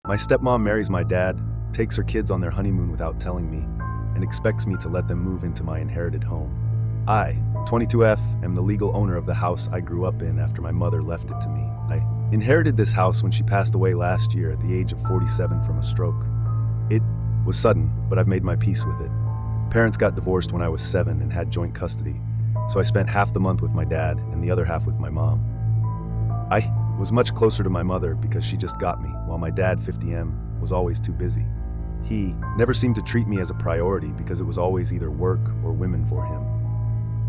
My stepmom marries my dad, takes her kids on their honeymoon without telling me, and expects me to let them move into my inherited home. I, 22F, am the legal owner of the house I grew up in after my mother left it to me. I inherited this house when she passed away last year at the age of 47 from a stroke. It was sudden, but I've made my peace with it. Parents got divorced when I was 7 and had joint custody, so I spent half the month with my dad and the other half with my mom. I was much closer to my mother because she just got me, while my dad, 50M, was always too busy. He never seemed to treat me as a priority because it was always either work or women for him.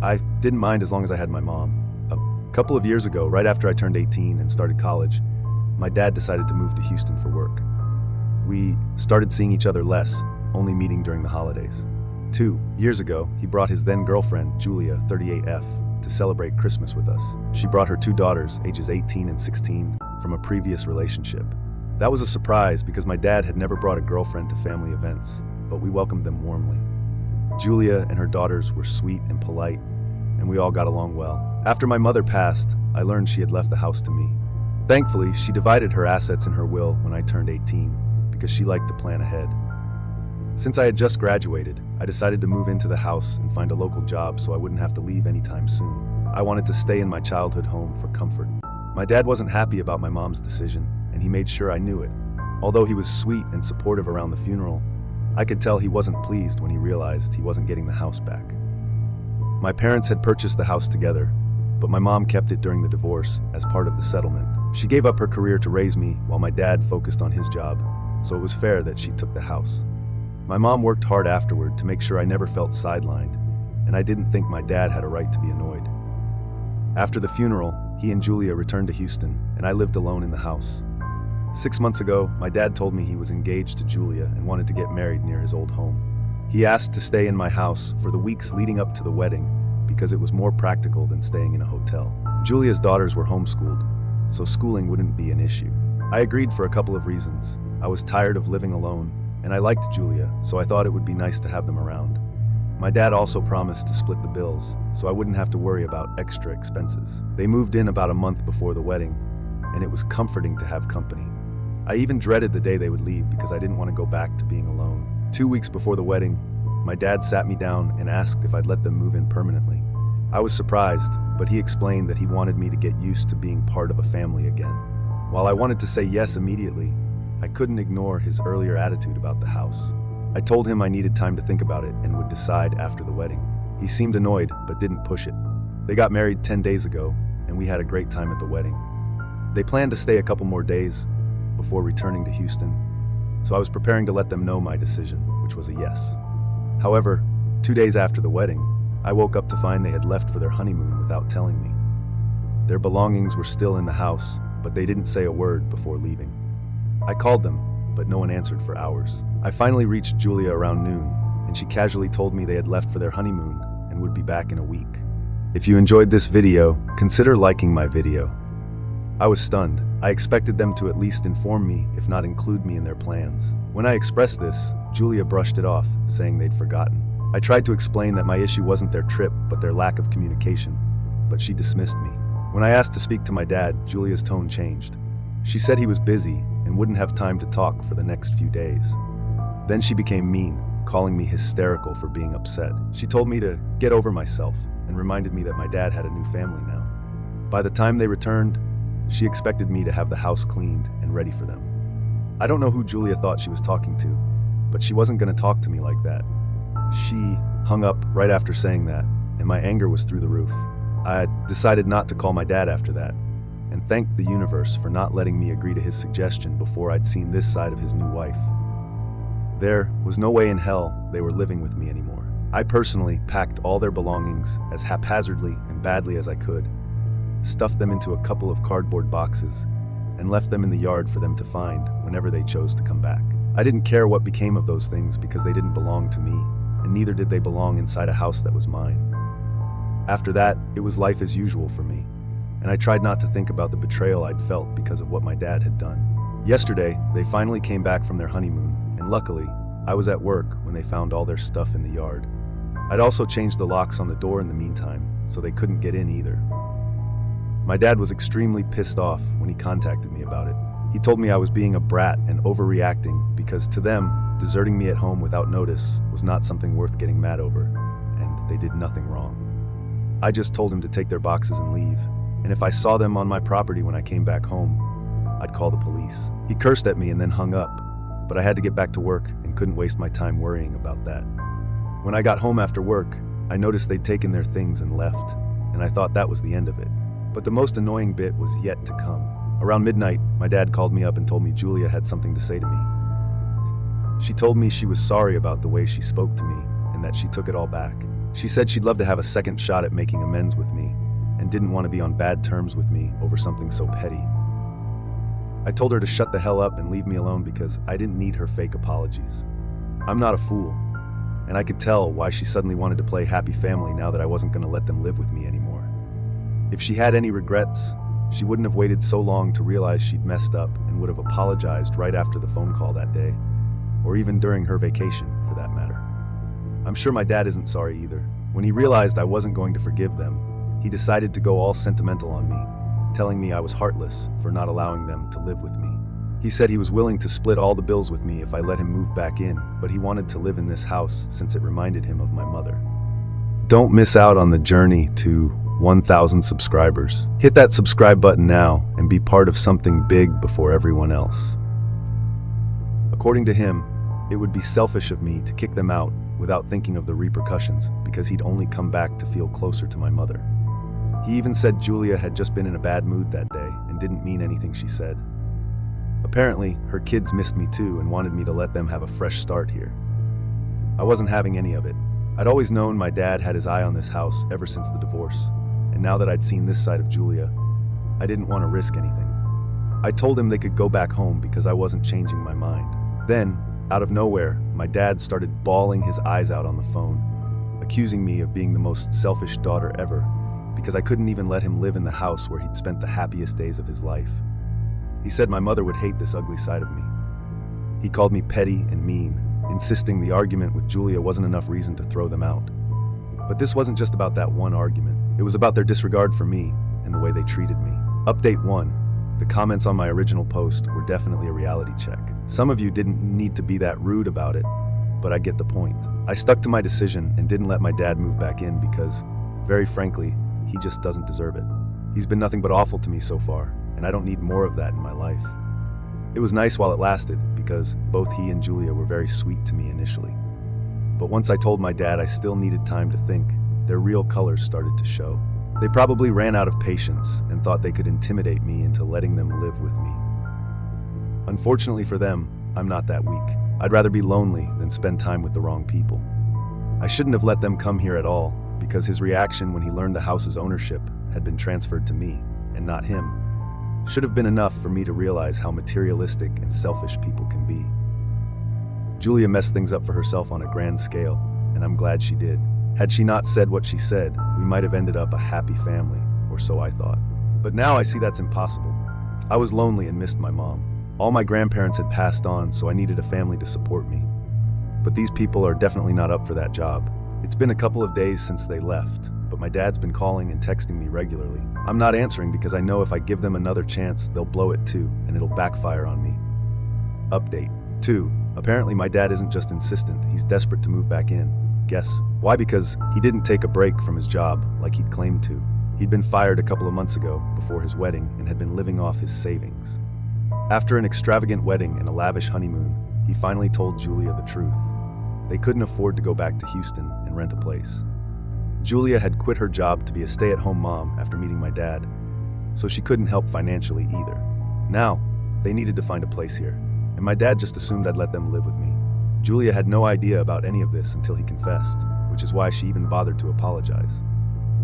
I didn't mind as long as I had my mom. A couple of years ago, right after I turned 18 and started college, my dad decided to move to Houston for work. We started seeing each other less, only meeting during the holidays. 2 years ago, he brought his then girlfriend, Julia, 38F, to celebrate Christmas with us. She brought her 2 daughters, ages 18 and 16, from a previous relationship. That was a surprise because my dad had never brought a girlfriend to family events, but we welcomed them warmly. Julia and her daughters were sweet and polite, and we all got along well. After my mother passed, I learned she had left the house to me. Thankfully, she divided her assets in her will when I turned 18, because she liked to plan ahead. Since I had just graduated, I decided to move into the house and find a local job so I wouldn't have to leave anytime soon. I wanted to stay in my childhood home for comfort. My dad wasn't happy about my mom's decision, and he made sure I knew it. Although he was sweet and supportive around the funeral, I could tell he wasn't pleased when he realized he wasn't getting the house back. My parents had purchased the house together, but my mom kept it during the divorce as part of the settlement. She gave up her career to raise me while my dad focused on his job, so it was fair that she took the house. My mom worked hard afterward to make sure I never felt sidelined, and I didn't think my dad had a right to be annoyed. After the funeral, he and Julia returned to Houston, and I lived alone in the house. 6 months ago, my dad told me he was engaged to Julia and wanted to get married near his old home. He asked to stay in my house for the weeks leading up to the wedding because it was more practical than staying in a hotel. Julia's daughters were homeschooled, so schooling wouldn't be an issue. I agreed for a couple of reasons. I was tired of living alone, and I liked Julia, so I thought it would be nice to have them around. My dad also promised to split the bills, so I wouldn't have to worry about extra expenses. They moved in about a month before the wedding, and it was comforting to have company. I even dreaded the day they would leave because I didn't want to go back to being alone. 2 weeks before the wedding, my dad sat me down and asked if I'd let them move in permanently. I was surprised, but he explained that he wanted me to get used to being part of a family again. While I wanted to say yes immediately, I couldn't ignore his earlier attitude about the house. I told him I needed time to think about it and would decide after the wedding. He seemed annoyed, but didn't push it. They got married 10 days ago, and we had a great time at the wedding. They planned to stay a couple more days before returning to Houston, so I was preparing to let them know my decision, which was a yes. However, 2 days after the wedding, I woke up to find they had left for their honeymoon without telling me. Their belongings were still in the house, but they didn't say a word before leaving. I called them, but no one answered for hours. I finally reached Julia around noon, and she casually told me they had left for their honeymoon and would be back in a week. If you enjoyed this video, consider liking my video. I was stunned. I expected them to at least inform me, if not include me in their plans. When I expressed this, Julia brushed it off, saying they'd forgotten. I tried to explain that my issue wasn't their trip, but their lack of communication, but she dismissed me. When I asked to speak to my dad, Julia's tone changed. She said he was busy and wouldn't have time to talk for the next few days. Then she became mean, calling me hysterical for being upset. She told me to get over myself and reminded me that my dad had a new family now. By the time they returned, she expected me to have the house cleaned and ready for them. I don't know who Julia thought she was talking to, but she wasn't going to talk to me like that. She hung up right after saying that, and my anger was through the roof. I decided not to call my dad after that, and thanked the universe for not letting me agree to his suggestion before I'd seen this side of his new wife. There was no way in hell they were living with me anymore. I personally packed all their belongings as haphazardly and badly as I could, stuffed them into a couple of cardboard boxes, and left them in the yard for them to find whenever they chose to come back. I didn't care what became of those things because they didn't belong to me, and neither did they belong inside a house that was mine. After that, it was life as usual for me, and I tried not to think about the betrayal I'd felt because of what my dad had done. Yesterday, they finally came back from their honeymoon, and luckily, I was at work when they found all their stuff in the yard. I'd also changed the locks on the door in the meantime, so they couldn't get in either. My dad was extremely pissed off when he contacted me about it. He told me I was being a brat and overreacting because to them, deserting me at home without notice was not something worth getting mad over, and they did nothing wrong. I just told him to take their boxes and leave, and if I saw them on my property when I came back home, I'd call the police. He cursed at me and then hung up, but I had to get back to work and couldn't waste my time worrying about that. When I got home after work, I noticed they'd taken their things and left, and I thought that was the end of it. But the most annoying bit was yet to come. Around midnight, my dad called me up and told me Julia had something to say to me. She told me she was sorry about the way she spoke to me and that she took it all back. She said she'd love to have a second shot at making amends with me and didn't want to be on bad terms with me over something so petty. I told her to shut the hell up and leave me alone because I didn't need her fake apologies. I'm not a fool, and I could tell why she suddenly wanted to play happy family now that I wasn't going to let them live with me anymore. If she had any regrets, she wouldn't have waited so long to realize she'd messed up and would have apologized right after the phone call that day, or even during her vacation, for that matter. I'm sure my dad isn't sorry either. When he realized I wasn't going to forgive them, he decided to go all sentimental on me, telling me I was heartless for not allowing them to live with me. He said he was willing to split all the bills with me if I let him move back in, but he wanted to live in this house since it reminded him of my mother. Don't miss out on the journey to 1,000 subscribers. Hit that subscribe button now and be part of something big before everyone else. According to him, it would be selfish of me to kick them out without thinking of the repercussions because he'd only come back to feel closer to my mother. He even said Julia had just been in a bad mood that day and didn't mean anything she said. Apparently, her kids missed me too and wanted me to let them have a fresh start here. I wasn't having any of it. I'd always known my dad had his eye on this house ever since the divorce, and now that I'd seen this side of Julia, I didn't want to risk anything. I told him they could go back home because I wasn't changing my mind. Then, out of nowhere, my dad started bawling his eyes out on the phone, accusing me of being the most selfish daughter ever because I couldn't even let him live in the house where he'd spent the happiest days of his life. He said my mother would hate this ugly side of me. He called me petty and mean, insisting the argument with Julia wasn't enough reason to throw them out. But this wasn't just about that one argument. It was about their disregard for me and the way they treated me. Update 1. The comments on my original post were definitely a reality check. Some of you didn't need to be that rude about it, but I get the point. I stuck to my decision and didn't let my dad move back in because, very frankly, he just doesn't deserve it. He's been nothing but awful to me so far, and I don't need more of that in my life. It was nice while it lasted because both he and Julia were very sweet to me initially. But once I told my dad I still needed time to think, their real colors started to show. They probably ran out of patience and thought they could intimidate me into letting them live with me. Unfortunately for them, I'm not that weak. I'd rather be lonely than spend time with the wrong people. I shouldn't have let them come here at all because his reaction when he learned the house's ownership had been transferred to me and not him should have been enough for me to realize how materialistic and selfish people can be. Julia messed things up for herself on a grand scale, and I'm glad she did. Had she not said what she said, we might have ended up a happy family, or so I thought. But now I see that's impossible. I was lonely and missed my mom. All my grandparents had passed on, so I needed a family to support me. But these people are definitely not up for that job. It's been a couple of days since they left, but my dad's been calling and texting me regularly. I'm not answering because I know if I give them another chance, they'll blow it too, and it'll backfire on me. Update 2. Apparently my dad isn't just insistent, he's desperate to move back in. Guess why? Because he didn't take a break from his job like he'd claimed to. He'd been fired a couple of months ago, before his wedding, and had been living off his savings. After an extravagant wedding and a lavish honeymoon, he finally told Julia the truth. They couldn't afford to go back to Houston and rent a place. Julia had quit her job to be a stay-at-home mom after meeting my dad, so she couldn't help financially either. Now, they needed to find a place here, and my dad just assumed I'd let them live with me. Julia had no idea about any of this until he confessed, which is why she even bothered to apologize.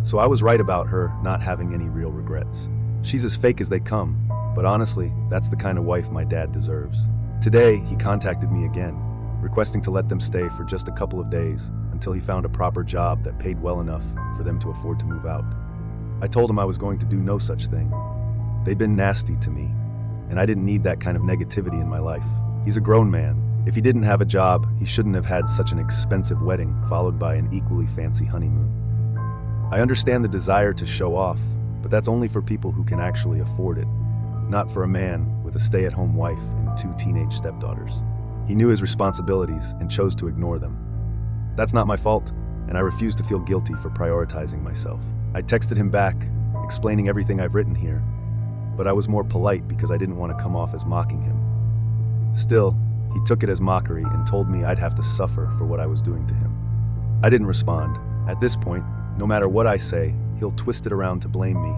So I was right about her not having any real regrets. She's as fake as they come, but honestly, that's the kind of wife my dad deserves. Today, he contacted me again, requesting to let them stay for just a couple of days until he found a proper job that paid well enough for them to afford to move out. I told him I was going to do no such thing. They'd been nasty to me, and I didn't need that kind of negativity in my life. He's a grown man. If he didn't have a job, he shouldn't have had such an expensive wedding followed by an equally fancy honeymoon. I understand the desire to show off, but that's only for people who can actually afford it, not for a man with with a stay-at-home wife and 2 teenage stepdaughters. He knew his responsibilities and chose to ignore them. That's not my fault, and I refuse to feel guilty for prioritizing myself. I texted him back, explaining everything I've written here, but I was more polite because I didn't want to come off as mocking him. Still, he took it as mockery and told me I'd have to suffer for what I was doing to him. I didn't respond. At this point, no matter what I say, he'll twist it around to blame me,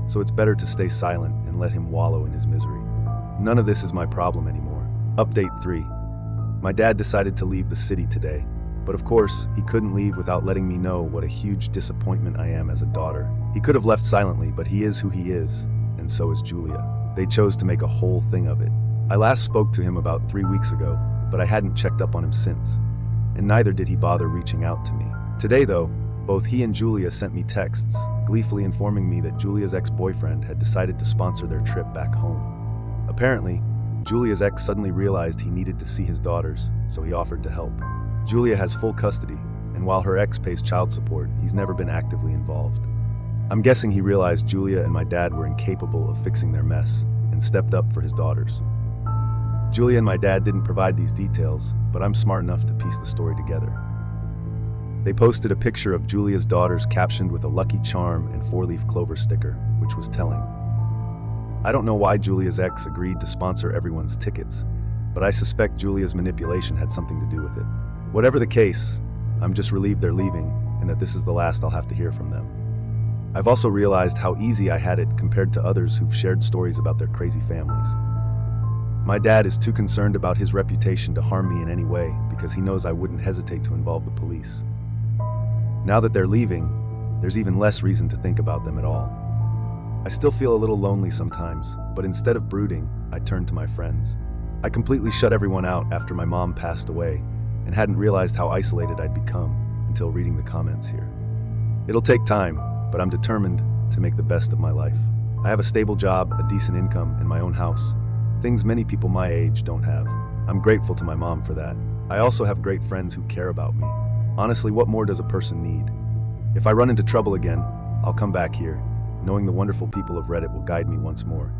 so it's better to stay silent and let him wallow in his misery. None of this is my problem anymore. Update 3. My dad decided to leave the city today, but of course, he couldn't leave without letting me know what a huge disappointment I am as a daughter. He could have left silently, but he is who he is, and so is Julia. They chose to make a whole thing of it. I last spoke to him about 3 weeks ago, but I hadn't checked up on him since, and neither did he bother reaching out to me. Today though, both he and Julia sent me texts, gleefully informing me that Julia's ex-boyfriend had decided to sponsor their trip back home. Apparently, Julia's ex suddenly realized he needed to see his daughters, so he offered to help. Julia has full custody, and while her ex pays child support, he's never been actively involved. I'm guessing he realized Julia and my dad were incapable of fixing their mess, and stepped up for his daughters. Julia and my dad didn't provide these details, but I'm smart enough to piece the story together. They posted a picture of Julia's daughters captioned with a Lucky Charm and 4-leaf clover sticker, which was telling. I don't know why Julia's ex agreed to sponsor everyone's tickets, but I suspect Julia's manipulation had something to do with it. Whatever the case, I'm just relieved they're leaving and that this is the last I'll have to hear from them. I've also realized how easy I had it compared to others who've shared stories about their crazy families. My dad is too concerned about his reputation to harm me in any way because he knows I wouldn't hesitate to involve the police. Now that they're leaving, there's even less reason to think about them at all. I still feel a little lonely sometimes, but instead of brooding, I turn to my friends. I completely shut everyone out after my mom passed away and hadn't realized how isolated I'd become until reading the comments here. It'll take time, but I'm determined to make the best of my life. I have a stable job, a decent income, and my own house, things many people my age don't have. I'm grateful to my mom for that. I also have great friends who care about me. Honestly, what more does a person need? If I run into trouble again, I'll come back here, knowing the wonderful people of Reddit will guide me once more.